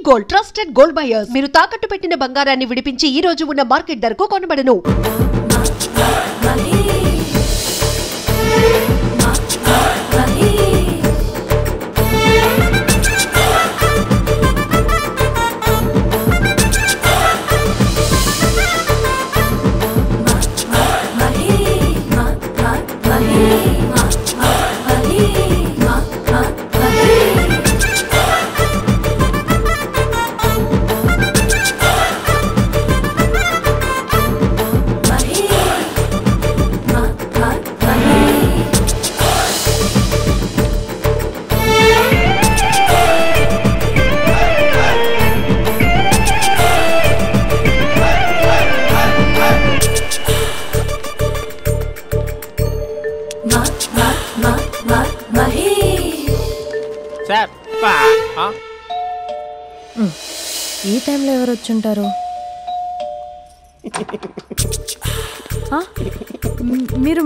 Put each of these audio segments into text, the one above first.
Gold, trusted gold buyers. మీరు తాకట్టు పెట్టిన బంగారాన్ని విడిపించి ఈ రోజు ఉన్న మార్కెట్ ధరకు కొనబడను. ఈ టైంలో ఎవరు వచ్చుంటారు?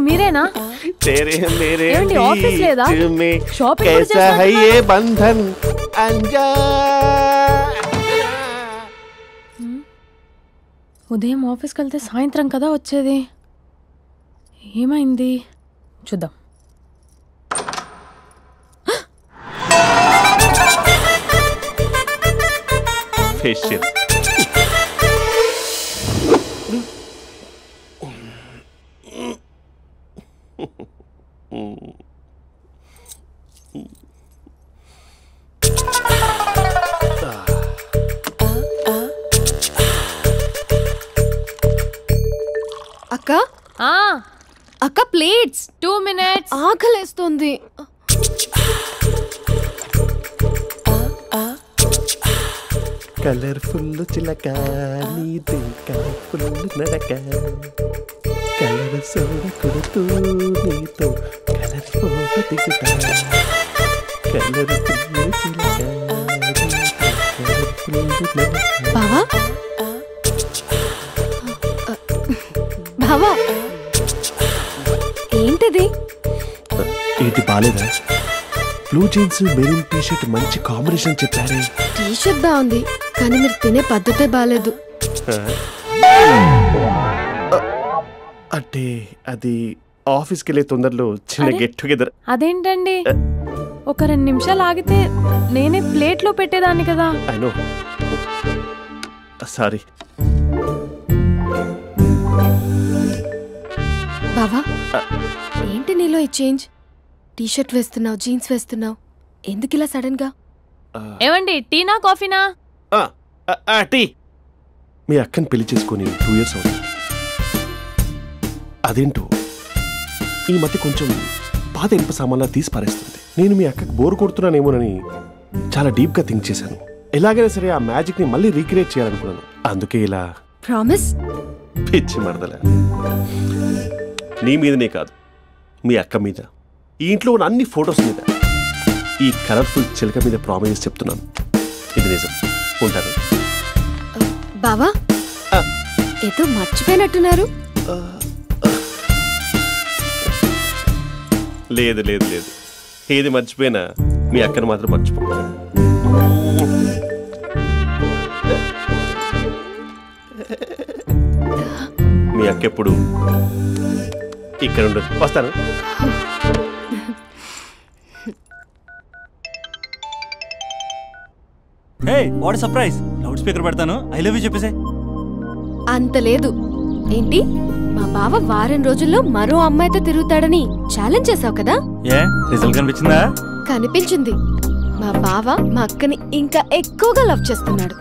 మీరేనా? ఏమండి ఆఫీస్ లేదా? షాపింగ్ ఉదయం ఆఫీస్కి వెళ్తే సాయంత్రం కదా వచ్చేది. ఏమైంది చూద్దాం. ఫేషియల్ అక్క అక్క ప్లేట్స్ 2 minutes ఆకలేస్తుంది. కలర్ఫుల్ చిలక నీది కలర్ఫుల్ నడక కలర్ సోడ కొడుతూ నీతో కలర్ ఫోటో దిగుతా కలర్ఫుల్ చిలక బావా బావా ఏంటిది? ఏంటి బాలేదా? Blue jeans maroon T shirt మంచి కాంబినేషన్ చెప్పారే. టీ షర్ట్ బాగుంది కానీ మీరు తినే పద్ధతే బాలేదు. అంటే అది ఆఫీస్కి వెళ్ళే తొందరలో చిన్న గెట్ టుగెదర్. అదేంటండి, ఒక 2 నిమిషాలు ఆగితే నేనే ప్లేట్లో పెట్టేదాన్ని కదా. I know, sorry. బావా ఏంటి నీలో ఈ చేంజ్? టీ షర్ట్ వేస్తున్నావు, జీన్స్ వేస్తున్నావు, ఎందుకు ఇలా సడన్ గా? ఏమండి టీనా కాఫీనా? టీ. మీ అక్కని పెళ్లి చేసుకుని 2 years అవుతుంది. అదేంటో ఈ మధ్య కొంచెం పాత ఇనుప సామాన్లా తీసి పారేస్తుంది. నేను మీ అక్కకి బోర్ కొడుతున్నానేమోనని చాలా డీప్ గా థింక్ చేశాను. ఎలాగైనా సరే ఆ మ్యాజిక్ ని మళ్ళీ రీక్రియేట్ చేయాలనుకున్నాను. అందుకే ఇలా. ప్రామిస్? పిచ్చి మరదల, నీ మీదనే కాదు, మీ అక్క మీద, ఈ ఇంట్లో ఉన్న అన్ని ఫొటోస్ మీద, ఈ కలర్ఫుల్ చిలక మీద ప్రామిస్ చెప్తున్నాను. ఇది నిజం. ఉంటాను. బావా ఏదో మర్చిపోయినట్టున్నారు. లేదు లేదు లేదు, ఏది మర్చిపోయినా మీ అక్కను మాత్రం మర్చిపో. మీ అక్క ఎప్పుడు ఇక్కడ ఉండదు. వస్తాను. Hey what surprise. Loud speaker పెడతాను, ఐ లవ్ యూ చెప్పేసే. అంత లేదు. ఏంటి, మా బావ వారం రోజుల్లో మరో అమ్మాయితో తిరుగుతాడని ఛాలెంజ్ చేసావు కదా? ఏ రిజల్ట్ కనిపించిందా? కనిపించింది. మా బావ మా అక్కని ఇంకా ఎక్కువగా లవ్ చేస్తున్నాడు.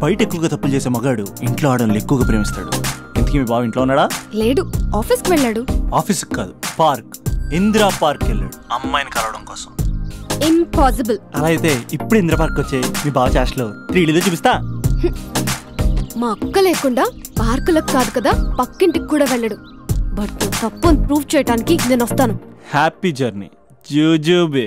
బయట ఎక్కువగా తప్పులు చేసే మగాడు ఇంట్లో ఆడవాళ్ళని ఎక్కువగా ప్రేమిస్తాడు. ఇంతకీ మీ బావ ఇంట్లో ఉన్నాడా? లేడు, ఆఫీస్కి వెళ్ళాడు. ఆఫీస్కి కాదు, పార్క్, ఇందిరా పార్క్ వెళ్ళాడు అమ్మాయిని కలవడం కోసం. ఇంపాసిబుల్. అలా అయితే ఇప్పుడు ఇందిరా పార్క్ వచ్చే మీ బావ చాష్లో 3Dలో చూపిస్తా. మా అక్క లేకుండా పార్కులకు కాదు కదా పక్కింటికి కూడా వెళ్ళడు. బట్ తప్పు ప్రూవ్ చేయడానికి నేను వస్తాను. హ్యాపీ జర్నీ జూజూబే.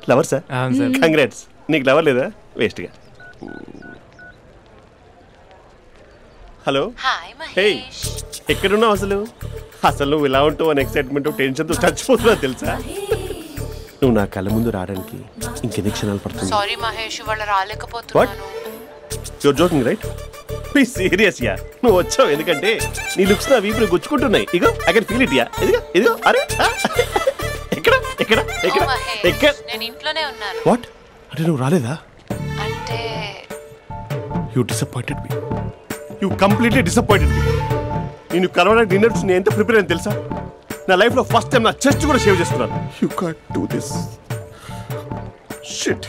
Lover sir? కంగ్రాట్స్. నీకు లవర్ లేదా? వేస్ట్గా. హలో, హే ఎక్కడున్నావు అసలు? అసలు నువ్వు ఇలా ఉంటావు అని ఎక్సైట్మెంట్ టెన్షన్తో చచ్చిపోతున్నా తెలుసా. నువ్వు నా కళ్ళ ముందు రావడానికి ఇంకెన్ని క్షణాలు పడుతుంది. సారీ మహేష్, వాళ్ళు రాలేకపోతున్నాను. You're joking right? Please serious yeah. నువ్వు వచ్చావు ఎందుకంటే నీ లుక్స్ నా వీపుని గుచ్చుకుంటున్నాయి. ఇగో I can feel it yeah. ఇదిగో అరే ఎక్కడ ఎక్కడ ఎక్కడ ఎక్కడ? నేను ఇంట్లోనే ఉన్నాను. వాట్ అంటే నువ్వు రాలేదా? అంటే you disappointed me. You completely disappointed me. నేను కరోనా డిన్నర్స్ నేను ఎంత ప్రిపేర్ అని తెలుసా? నా లైఫ్లో ఫస్ట్ టైం నా చెస్ట్ కూడా సేవ్ చేస్తున్నాను. You can't do this shit.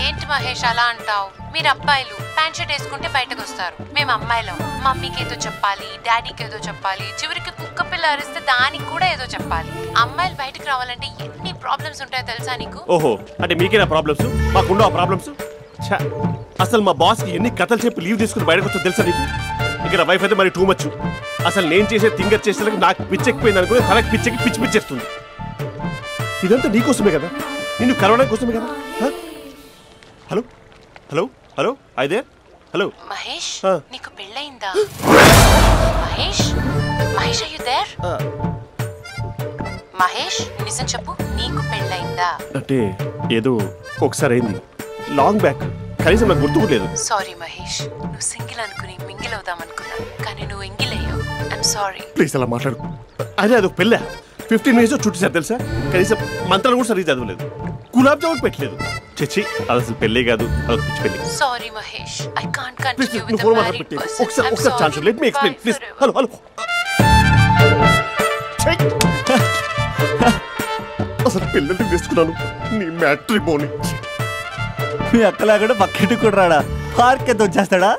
ఏంటి మహేష్ అలా అంటావు? మీరు అబ్బాయిలు ప్యాంట్ షర్ట్ వేసుకుంటే బయటకు వస్తారు. మేము అమ్మాయిలం. మమ్మీకి ఏదో చెప్పాలి, డాడీకి ఏదో చెప్పాలి, చివరికి కుక్క పిల్ల అరిస్తే దానికి కూడా ఏదో చెప్పాలి. అమ్మాయిలు బయటకు రావాలంటే ఎన్ని ప్రాబ్లమ్స్ ఉంటాయో తెలుసా నీకు? ఓహో, అంటే మీకేనా ప్రాబ్లమ్స్? మాకుండా ఆ ప్రాబ్లమ్స్? అసలు మా బాస్కి ఎన్ని కథలు చెప్పి లీవ్ తీసుకుని బయటకు వచ్చా తెలుసా నీకు? ఇక్కడ వైఫ్ అయితే మరి టూ మచ్. అసలు నేను చేసే థింగర్ చేసేందుకు నాకు పిచ్చెక్కిపోయింది అనుకుని తనకి పిచ్చెక్కి పిచ్చి పిచ్చేస్తుంది. ఇదంతా నీకోసమే కదా, నిన్ను కరోనా కోసమే కదా. హలో హలో హలో అయితే హలో మహేష్, నీకు పెళ్ళయిందా? Mahesh Mahesh are you there? Mahesh నిజం చెప్పు, నీకు పెళ్ళయిందా? అంటే ఏదో ఒకసారి అయింది, లాంగ్ బ్యాక్, కనీసం నాకు గుర్తుకోలేదు. సారీ మహేష్, నువ్వు సింగిల్ అనుకుని మింగిల్ అవుదాం అనుకున్నా, కానీ నువ్వు ఎంగిల్ అయ్యావు. I'm sorry. ప్లీజ్ అలా మాట్లాడు. అదే అదొక పెళ్ళ 15 minutes చుట్టేసారు తెలుసా. కనీసం మంత్రాలు కూడా సరిగ్గా చదవలేదు, గులాబ్ జామున్ పెట్టలేదు. చచ్చి, అది అసలు పెళ్ళే కాదు, అదొక పిచ్చి పెళ్ళి. Sorry Mahesh, I can't continue with the phone married మాట్లాడి పర్సన్. ఒకసారి chance let me explain please. Hello hello. అసలు పిల్లల్ని తీసుకున్నాను నీ మ్యాట్రీ బోని. మీ అక్కలా కూడా పక్కింటి కూడా రాడా? పార్క్ ఎంత వచ్చేస్తాడా?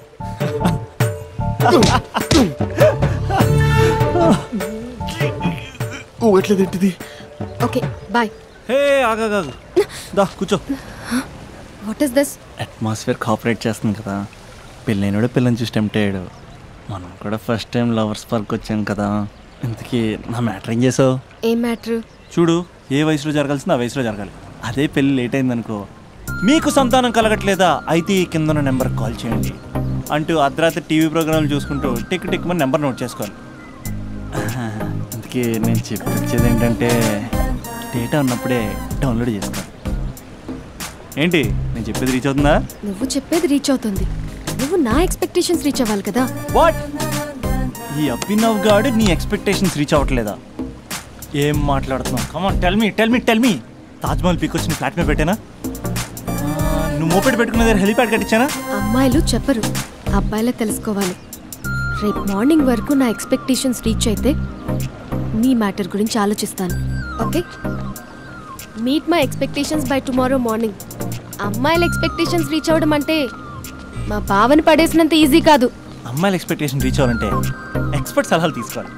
ఎట్లేదేంటిది? Okay bye. హే ఆగా దా కూర్చో. What is this? Atmosphere cooperate చేస్తుంది కదా. పెళ్ళైనడు పిల్లని చూసి టెంప్ట్ అయ్యాడు. మనం కూడా ఫస్ట్ టైం లవర్స్ పార్క్ వచ్చాం కదా. ఇంతకీ నా మ్యాటర్ ఏం చేసావు? ఏం మ్యాటర్? చూడు, ఏ వయసులో జరగాల్సిందో ఆ వయసులో జరగాలి. అదే పెళ్ళి లేట్ అయిందనుకో, మీకు సంతానం కలగట్లేదా అయితే ఈ కింద నెంబర్కి కాల్ చేయండి అంటూ అర్ధరాత్రి టీవీ ప్రోగ్రాంలు చూసుకుంటూ టిక్ టిక్ మన నెంబర్ నోట్ చేసుకోవాలి. అందుకే నేను చెప్పించేది ఏంటంటే డేటా ఉన్నప్పుడే డౌన్లోడ్ చేసుకోవాలి. ఏంటి నేను చెప్పేది రీచ్ అవుతుందా? నువ్వు చెప్పేది రీచ్ అవుతుంది, నువ్వు నా ఎక్స్పెక్టేషన్స్ రీచ్ అవ్వాలి కదా. వాట్? ఈ అభినవ్ గాడు నీ ఎక్స్పెక్టేషన్స్ రీచ్ అవ్వట్లేదా? ఏం మాట్లాడుతున్నావు? Come on tell me. Taj Mahal peak వచ్చి నీ ఫ్లాట్ మీద పెట్టానా? నువ్వు మోపెట్ పెట్టుకున్న దగ్గర హెలిప్యాడ్ కట్టించానా? అమ్మాయిలు చెప్పరు, అబ్బాయిలే తెలుసుకోవాలి. రేపు మార్నింగ్ వరకు నా ఎక్స్పెక్టేషన్స్ రీచ్ అయితే నీ మ్యాటర్ గురించి ఆలోచిస్తాను. Okay, meet my expectations by tomorrow morning. అమ్మాయిల ఎక్స్పెక్టేషన్స్ రీచ్ అవ్వడం అంటే మా బావని పడేసినంత ఈజీ కాదు. అమ్మాయిల ఎక్స్పెక్టేషన్ రీచ్ అవ్వాలంటే ఎక్స్పర్ట్ సలహాలు తీసుకోవాలి.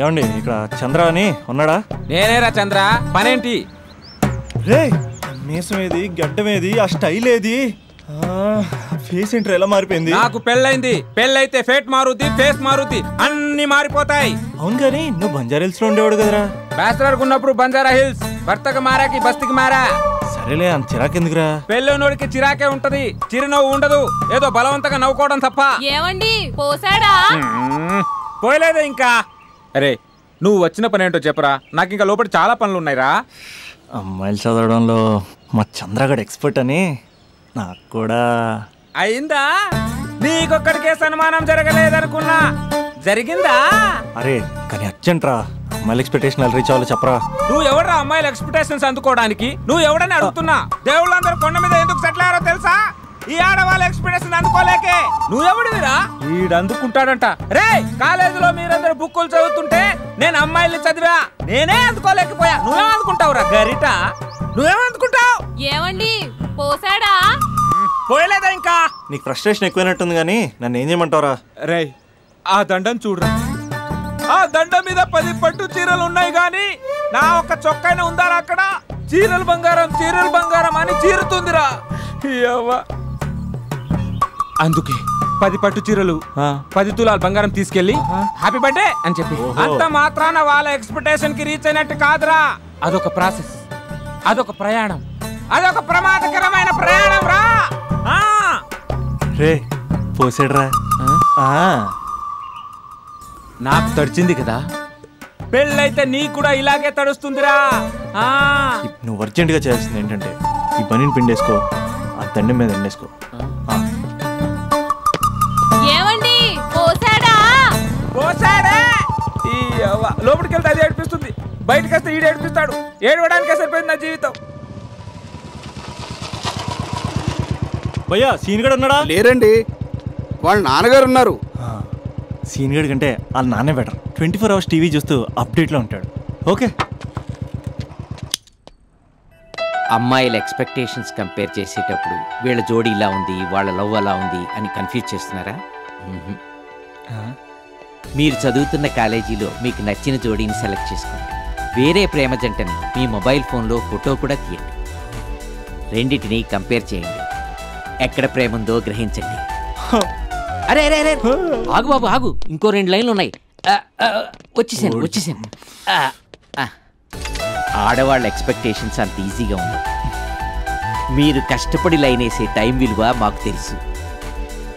ఏమండి, ఇక్కడ చంద్ర అని ఉన్నాడా? నేనేరా చంద్ర, పనేంటి? రే, మీసం ఏది, గడ్డం ఏది, ఆ స్టైల్ ఏది, ఫేస్ ఏంటర్ ఎలా మారిపోయింది? నాకు పెళ్ళైంది, పెళ్ళైతే ఫేట్ మారుద్ది, ఫేస్ మారుద్ది, అన్ని మారిపోతాయి. అవును కానీ నువ్వు బంజారా హిల్స్ లో ఉండేవాడు కదరా? బ్యాచిలర్ ఉన్నప్పుడు బంజారా హిల్స్, భర్తకు మారాకి బస్తికి మారా. సరేలే, అంత చిరాకెందుకురా? పెళ్ళోనోడికి చిరాకే ఉంటది, చిరునవ్వు ఉండదు, ఏదో బలవంతంగా నవ్వుకోవడం తప్ప. ఏమండి పోసాడా? పోయలేదే ఇంకా. అరే, నువ్వు వచ్చిన పని ఏంటో చెప్పరా, నాకు ఇంకా లోపల చాలా పనులు ఉన్నాయిరా. అమ్మాయిలు చదవడంలో మా చంద్రగడ్ ఎక్స్పర్ట్ అని నాకు కూడా అయిందా? నీకొక్కడికే సన్మానం జరగలేదనుకున్నా, జరిగిందా? అరే కానీ అర్జెంట్ రా, అమ్మాయిల ఎక్స్పెక్టేషన్ రీచ్ అవ్వాలో చెప్పరా. నువ్వు ఎవడరా అమ్మాయిల ఎక్స్పెక్టేషన్స్ అందుకోవడానికి? నువ్వు ఎవడని అడుగుతున్నా. దేవుళ్ళందరూ కొండ మీద ఎందుకు సెటిల్ అయ్యారో తెలుసా? ఈ ఆడవాళ్ళ ఎక్స్పెక్టేషన్ అందుకోలేకే. నువ్వెవడివిరా? వీడు అందుకుంటాడంట. రే, కాలేజీలో మీరందరూ బుక్కులు చదువుతుంటే నేను అమ్మాయిల్ని చదివా, నేనే అందుకోలేకపోయా. నువ్వేం అందుకుంటావురా గరిట? నువ్వేం అందుకుంటావు? ఏమండి పోసాడా? పోయలేదా ఇంకా? నీకు ఫ్రస్ట్రేషన్ ఎక్కువైనట్టుంది కానీ నన్ను ఏం చేయమంటావురా? రే, ఆ దండం చూడరా. ఆ దండం మీద 10 పట్టు చీరలు ఉన్నాయి గాని నా ఒక్క చొక్కైనా ఉందారా అక్కడ? చీరలు బంగారం అని చీరుతుందిరా. అందుకే 10 పట్టు చీరలు 10 తులాల బంగారం తీసుకెళ్లి హ్యాపీ బర్త్డే అని చెప్పి. అంత మాత్రాన వాళ్ళ ఎక్స్పెక్టేషన్ కి రీచ్ అయినట్టు కాదురా. అదొక ప్రాసెస్, అదొక ప్రయాణం, అదొక ప్రమాదకరమైన ప్రయాణం రా. రే పోసాడురా. నాకు తడిచింది కదా, పెళ్ళైతే నీకు కూడా ఇలాగే తడుస్తుందిరా. నువ్వు అర్జెంటుగా చేయాల్సింది ఏంటంటే ఈ పనిని పిండేసుకో, ఆ దండం మీద ఎండేసుకో. ఏమండి పోసాడా? పోసాడే. లోపలికి వెళ్తే అది ఏడిపిస్తుంది, బయటకు వస్తే ఈడు ఏడిపిస్తాడు. ఏడవడానికే సరిపోయింది నా జీవితం. భయ్యా సీన్ గడు ఉన్నాడా? లేరండి, వాళ్ళ నాన్నగారు ఉన్నారు. సీన్ గడి కంటే వాళ్ళ నాన్నే బెటర్. 24 hours టీవీ చూస్తూ అప్డేట్లో ఉంటాడు. ఓకే. అమ్మాయిల ఎక్స్పెక్టేషన్స్ కంపేర్ చేసేటప్పుడు వీళ్ళ జోడి ఇలా ఉంది, వాళ్ళ లవ్ అలా ఉంది అని కన్ఫ్యూజ్ చేస్తున్నారా? మీరు చదువుతున్న కాలేజీలో మీకు నచ్చిన జోడీని సెలెక్ట్ చేసుకోండి. వేరే ప్రేమ జంటని మీ మొబైల్ ఫోన్లో ఫోటో కూడా తీయండి. రెండింటిని కంపేర్ చేయండి. ఎక్కడ ప్రేమ ఉందో గ్రహించండి. అరే అరే అరే ఆగు బాబు ఆగు, ఇంకో 2 లైన్లు ఉన్నాయి. వచ్చేసాను. ఆడవాళ్ళ ఎక్స్పెక్టేషన్స్ అంత ఈజీగా ఉండవు. మీరు కష్టపడి లైన్ వేసే టైం విలువ మాకు తెలుసు.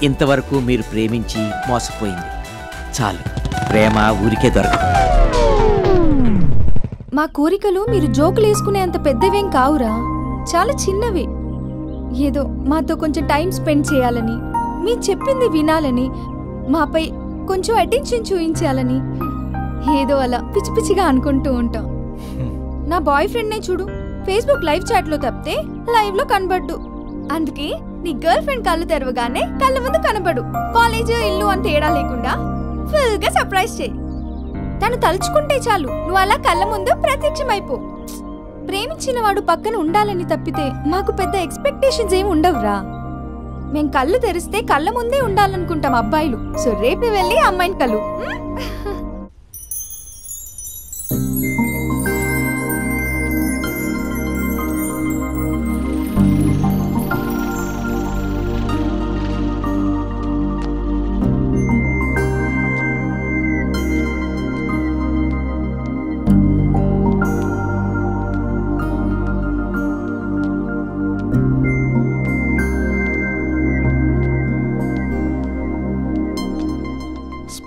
ఇంతవరకు మీరు ప్రేమించి మోసపోయింది చాలు. ప్రేమ ఊరికే దొరకదు. మా కోరికలు మీరు జోకులు వేసుకునేంత పెద్దవేం కావురా, చాలా చిన్నవి. ఏదో మాతో కొంచెం టైం స్పెండ్ చేయాలని, మీ చెప్పింది వినాలని, మాపై కొంచెం అటెన్షన్ చూపించాలని ఏదో అలా పిచ్చి పిచ్చిగా అనుకుంటూ ఉంటాం. నా బాయ్ ఫ్రెండ్నే చూడు, ఫేస్బుక్ లైవ్ చాట్లో తప్పితే లైవ్ లో కనబడ్డు. అందుకే నీ గర్ల్ ఫ్రెండ్ కళ్ళు తెరవగానే కళ్ళ ముందు కనబడు. కాలేజ్ ఇల్లు అని తేడా లేకుండా ఫుల్ గా సర్ప్రైజ్ చేయి. తను తలుచుకుంటే చాలు నువ్వు అలా కళ్ళ ముందు ప్రత్యక్షమైపో. ప్రేమించిన వాడు పక్కన ఉండాలని తప్పితే మాకు పెద్ద ఎక్స్పెక్టేషన్స్ ఏమి ఉండవురా. మేం కళ్ళు తెరిస్తే కళ్ళ ముందే ఉండాలనుకుంటాం అబ్బాయిలు. సో రేపే వెళ్ళి అమ్మాయిని కలు.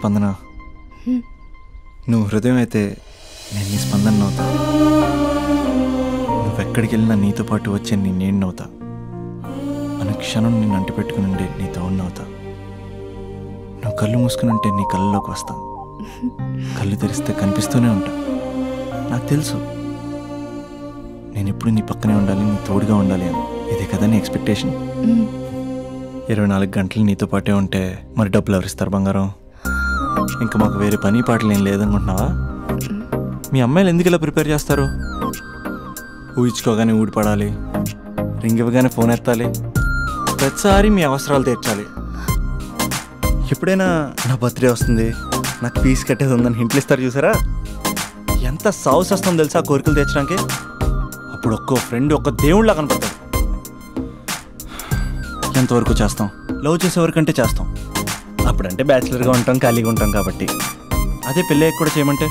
స్పందన, నువ్వు హృదయం అయితే నేను నీ స్పందన నవ్వుతా. నువ్వెక్కడికి వెళ్ళినా నీతో పాటు వచ్చే నేను నవ్వుతా. అనుక్షణం నిన్ను అంటి పెట్టుకుని ఉండే నీ తోడు నవ్వుతా. నువ్వు కళ్ళు మూసుకుని ఉంటే నీ కళ్ళలోకి వస్తా. కళ్ళు తెరిస్తే కనిపిస్తూనే ఉంటా. నాకు తెలుసు నేను ఎప్పుడు నీ పక్కనే ఉండాలి, నీ తోడుగా ఉండాలి అని. ఇదే కదా నీ ఎక్స్పెక్టేషన్? 24 గంటలు నీతో పాటే ఉంటే మరి డబ్బులు ఎవరిస్తారు బంగారం? ఇంకా మాకు వేరే పని పాటలు ఏం లేదనుకుంటున్నావా? మీ అమ్మాయిలు ఎందుకు ఇలా ప్రిపేర్ చేస్తారు? ఊహించుకోగానే ఊడిపడాలి, రింగ్ ఇవ్వగానే ఫోన్ ఎత్తాలి, ప్రతిసారి మీ అవసరాలు తీర్చాలి. ఎప్పుడైనా నా బర్త్డే వస్తుంది, నాకు ఫీజు కట్టేది ఉందని హింట్లు ఇస్తారు చూసారా? ఎంత సాగు వస్తుందో తెలుసా ఆ కోరికలు తీర్చడానికి? అప్పుడు ఒక్కో ఫ్రెండ్ ఒక్క దేవుళ్ళ కనపడతాడు. ఎంతవరకు చేస్తాం? లవ్ చేసేవరకంటే చేస్తాం. అప్పుడంటే బ్యాచిలర్గా ఉంటాం, ఖాళీగా ఉంటాం కాబట్టి. అదే పెళ్ళి కూడా చేయమంటే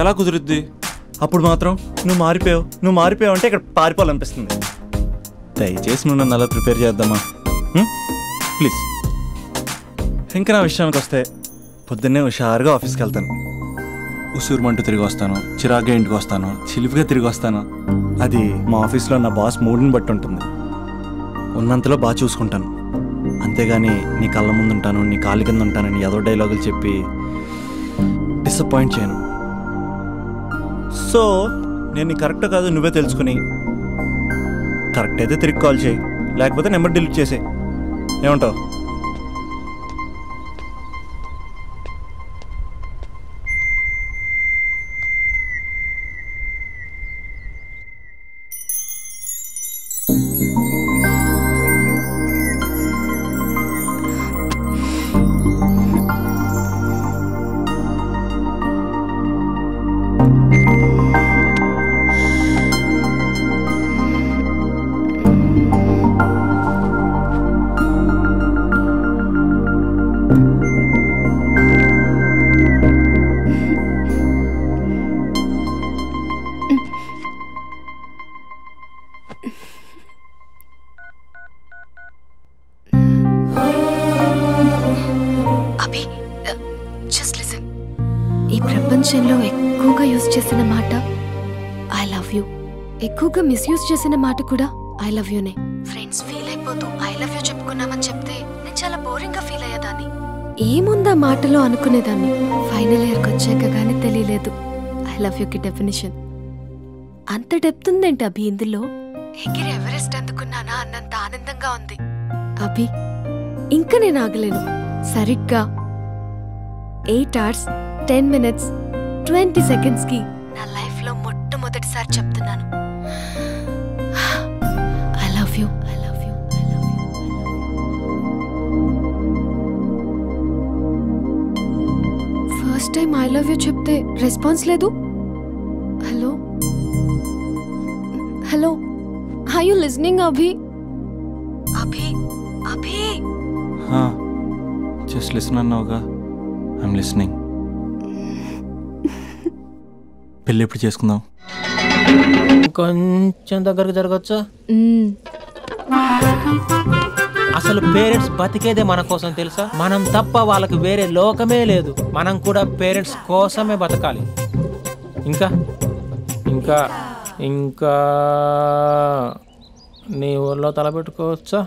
ఎలా కుదురుద్ది? అప్పుడు మాత్రం నువ్వు మారిపోయావు అంటే ఇక్కడ పారిపోవాలనిపిస్తుంది. దయచేసి నువ్వు నన్ను అలా ప్రిపేర్ చేద్దామా ప్లీజ్. ఇంకా నా విషయానికి వస్తే పొద్దున్నే హుషారుగా ఆఫీస్కి వెళ్తాను. ఉసూరుమంటూ తిరిగి వస్తాను, చిరాగ్గా ఇంటికి వస్తాను, చిలిపిగా తిరిగి వస్తాను. అది మా ఆఫీస్లో నా బాస్ మూడ్ని బట్టి ఉంటుంది. ఉన్నంతలో బాగా చూసుకుంటాను, అంతేగాని నీ కళ్ళ ముందు ఉంటాను, నీ కాళ్ళ కింద ఉంటానని ఏదో డైలాగులు చెప్పి డిసప్పాయింట్ చేయను. సో నేను నీ కరెక్ట్ కాదు నువ్వే తెలుసుకుని కరెక్ట్ అయితే తిరిగి కాల్ చేయి, లేకపోతే నెంబర్ డిలీట్ చేసే. ఏమంటావు? చేసిన మాట ఐ లవ్ యూ, ఎక్కువగా మిస్యూజ్ చేసిన మాట కూడా ఐ లవ్ యూనే. ఫ్రెండ్స్ ఫీల్ అయిపోతూ ఐ లవ్ యూ చెప్పుకున్నామని చెప్తే నేను చాలా బోరింగ్ గా ఫీల్ అయ్యేదాన్ని. ఏముందా మాటలో అనుకునేదాన్ని. ఫైనల్ ఇయర్కి వచ్చాక గానీ తెలియలేదు ఐ లవ్ యూకి డెఫినేషన్. అంత డెప్త్ ఉందేంటి అభి ఇందులో? ఎగిరి ఎవరెస్ట్ అందుకున్నానా అన్నంత ఆనందంగా ఉంది అభి. ఇంకా నేను ఆగలేను. సరిగ్గా 8 hours 10 minutes 20 seconds కి నా లైఫ్ లో మొట్టమొదటిసారి చెప్తున్నాను I love you, I love you, I love you. First time I love you చెప్తే రెస్పాన్స్ లేదు. Hello hello, are you listening Abhi? Abhi Abhi just listen అన్నావుగా. I'm listening. పెళ్ళి ఎప్పుడు చేసుకుందాం? కొంచెం దగ్గరకు జరగచ్చా? అసలు పేరెంట్స్ బతికేదే మన కోసం తెలుసా? మనం తప్ప వాళ్ళకి వేరే లోకమే లేదు. మనం కూడా పేరెంట్స్ కోసమే బతకాలి. ఇంకా ఇంకా ఇంకా నీ ఊర్లో తలపెట్టుకోవచ్చా?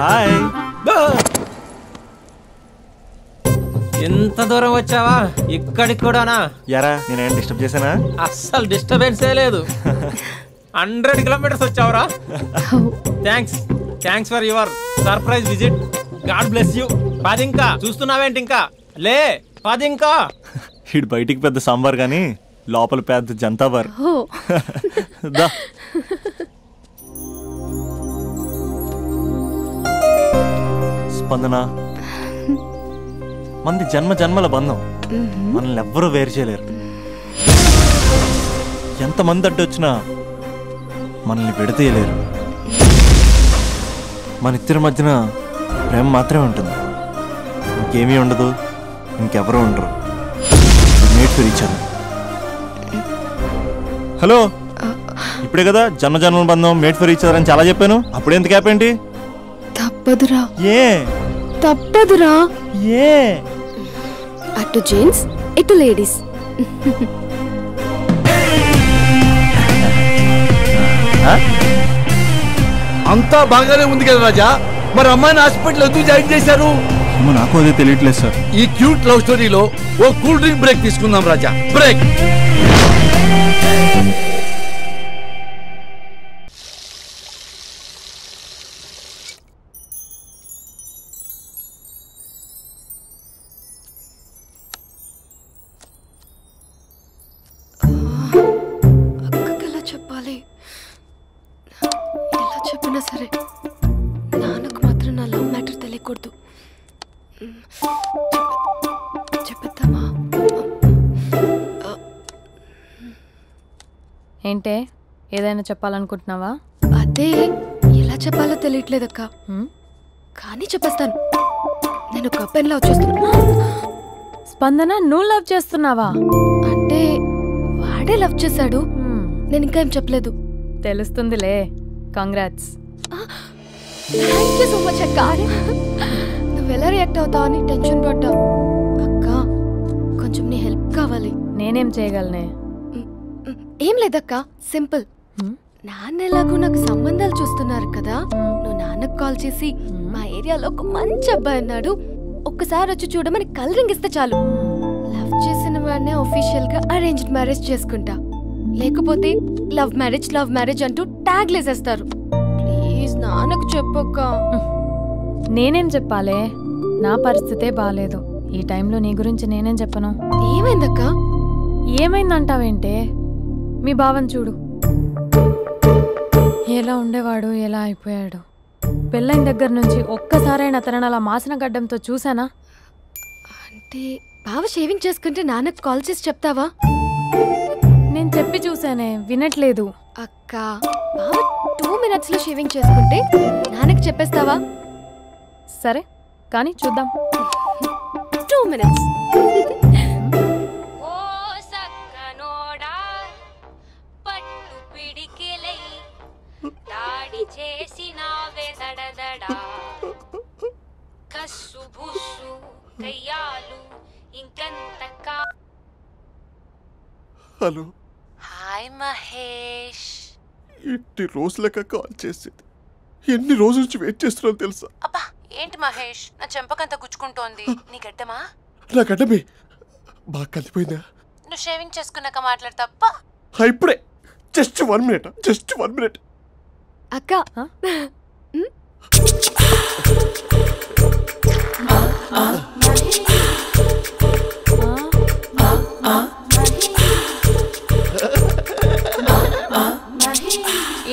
హాయ్. ఎంత దూరం వచ్చావా? ఇక్కడికి కూడానా? యారా నేనేం డిస్టర్బ్ చేశానా? అస్సలు డిస్టర్బెన్సే లేదు. 100 kilometers వచ్చావురా. Thanks for your surprise visit. God bless you. 10 ఇంకా చూస్తున్నావేంటి? ఇంకా లే 10 ఇంకా. ఇటు బయటికి పెద్ద సాంబార్ కానీ లోపల పెద్ద జంతాబార్. దా స్పందన, మంది జన్మ జన్మల బంధం. మనల్ని ఎవ్వరూ వేరు చేయలేరు. ఎంతమంది అడ్డొచ్చినా మనల్ని విడతీయలేరు. మన ఇద్దరి మధ్యన ప్రేమ మాత్రమే ఉంటుంది. ఇంకేమీ ఉండదు, ఇంకెవరూ ఉండరు. Made for each other. Hello, ఇప్పుడే కదా జన్మ జన్మల బంధం, మేట్ ఫర్ ఈచ్ అదర్ అని చాలా చెప్పాను. అప్పుడు ఎంత గ్యాప్ ఏంటి? తప్పదురా. ఏ తప్పదురా? ఏ అటు జెంట్స్ ఇటు లేడీస్. అంతా బాగానే ఉంది కదా రాజా, మరి అమ్మాయిని హాస్పిటల్ ఎందుకు జాయిన్ చేశారు? నాకు అదే తెలియట్లేదు సార్. ఈ క్యూట్ లవ్ స్టోరీలో ఓ కూల్ డ్రింక్ బ్రేక్ తీసుకుందాం రాజా. బ్రేక్. అక్కకి ఎలా చెప్పాలి? ఎలా చెప్పినా సరే నాన్నకు మాత్రం నా లవ్ మ్యాటర్ తెలియకూడదు. చెప్పేద్దామా? ఏంటే, ఏదైనా చెప్పాలనుకుంటున్నావా? అదే ఎలా చెప్పాలో తెలియట్లేదక్క. కానీ చెప్పేస్తాను. నేను ఒక అబ్బాయిని లవ్ చేస్తున్నా. స్పందన, నువ్వు లవ్ చేస్తున్నావా? అంటే వాడే లవ్ చేశాడు. నేను ఇంకా ఏం చెప్పలేదు. తెలుస్తుందిలే. Congrats. Thank you so much అక్క. నువ్వు ఎలా రియాక్ట్ అవుతావు అని టెన్షన్ పడ్డావు. అక్క, కొంచెం నీ హెల్ప్ కావాలి. నేనేం చేయగలనే? ఏం లేదక్క, సింపుల్. నాన్న ఎలాగో నాకు సంబంధాలు చూస్తున్నారు కదా, నువ్వు నాన్నకు కాల్ చేసి మా ఏరియాలో ఒక మంచి అబ్బాయి అన్నాడు, ఒక్కసారి వచ్చి చూడమని కలరింగ్ ఇస్తే చాలు. లవ్ చేసిన వాడినే ఒఫీషియల్ గా అరేంజ్డ్ మ్యారేజ్ చేసుకుంటా. లేకపోతే లవ్ మ్యారేజ్ అంటూ ట్యాగ్ లేసేస్తారు. ప్లీజ్ నాన్నకు చెప్పక్క. నేనేం చెప్పాలే? నా పరిస్థితే బాలేదు. ఈ టైంలో నీ గురించి నేనేం చెప్పను. ఏమైందక్క? ఏమైందంటావేంటే? మీ భావం చూడు, ఎలా ఉండేవాడు, ఎలా అయిపోయాడు. పెళ్ళైన దగ్గర నుంచి ఒక్కసారైనా తనని అలా మాసిన గడ్డంతో చూసానా? అంటే బావ షేవింగ్ చేసుకుంటే నాన్నకు కాల్ చేసి చెప్తావా? నేను చెప్పి చూసానే, వినట్లేదు. అక్క, బావ 2 minutes లో షేవింగ్ చేసుకుంటే నాన్నకి చెప్పేస్తావా? సరే కానీ చూద్దాం. 2 minutes. కస్సు బుస్సు కయ్యాలు ఇంకంత హలో. హాయ్ మహేష్. ఎన్ని రోజులక కాల్ చేసేది, ఎన్ని రోజుల నుంచి వెయిట్ చేస్తున్నాను తెలుసా? అబ్బా ఏంటి మహేష్, నా చెంపకంత గుచ్చుకుంటోంది. నీ గడ్డమా? నా గడ్డమే బాగా కలిపోయిందా? నువ్వు షేవింగ్ చేసుకున్నాక మాట్లాడు తప్ప. ఇప్పుడే జస్ట్ 1 minute, జస్ట్ 1 minute. అక్క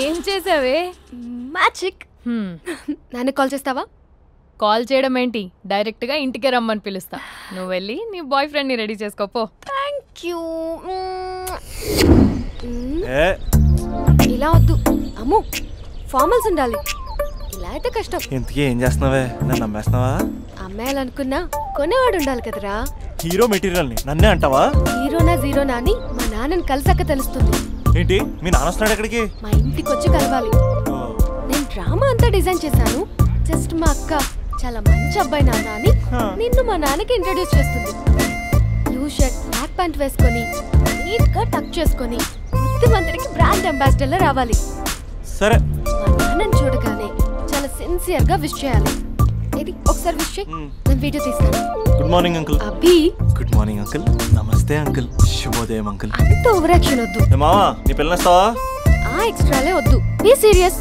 ఏం చేసావే? మ్యాజిక్. నాన్న కాల్ చేస్తావా? కాల్ చేయడం ఏంటి, డైరెక్ట్గా ఇంటికే రమ్మని పిలుస్తా. నువ్వు వెళ్ళి నీ బాయ్ ఫ్రెండ్ని రెడీ చేసుకోపో. Thank you. ఇలా వద్దు అమ్ము, ఫార్మల్స్ ఉండాలి. ఇలా అయితే కష్టం. ఇంతకీ ఏం చేస్తున్నావే? నన్ను నమ్మేస్తున్నావా? అమ్మాయాలనుకున్నా కొనేవాడు ఉండాలి కదరా. హీరో మెటీరియల్ని నన్నే అంటావా? హీరోనా జీరోనా అని మా నాన్నని కలిసాక తెలుస్తుంది. ఏంటి మీ నాన్న వస్తున్నాడు ఎక్కడికి? మా ఇంటికి వచ్చి కలవాలి. నేను డ్రామా అంతా డిజైన్ చేశాను. జస్ట్ మా అక్క చాలా మంచి అబ్బాయి నాన్న అని నిన్ను మా నాన్నకి ఇంట్రడ్యూస్ చేస్తుంది. బ్లూ షర్ట్ బ్లాక్ ప్యాంట్ వేసుకొని నీట్ గా టక్ చేసుకొని బుద్ధిమంతుడికి బ్రాండ్ అంబాసిడర్ లా రావాలి. సరే. మా నాన్నని చూడగానే చాలా సిన్సియర్ గా విష్ చేయాలి. ఇది ఒకసారి విష్ చేయి, నేను వీడియో తీస్తాను. Good morning uncle. Abhi. Good morning uncle. నమస్తే అంకుల్. శుభోదయం అంకుల్. అంత ఓవర్ యాక్షన్ వద్దు. మావా నీ పిల్లనిస్తావా? ఆ ఎక్స్ట్రాలే వద్దు. Be serious.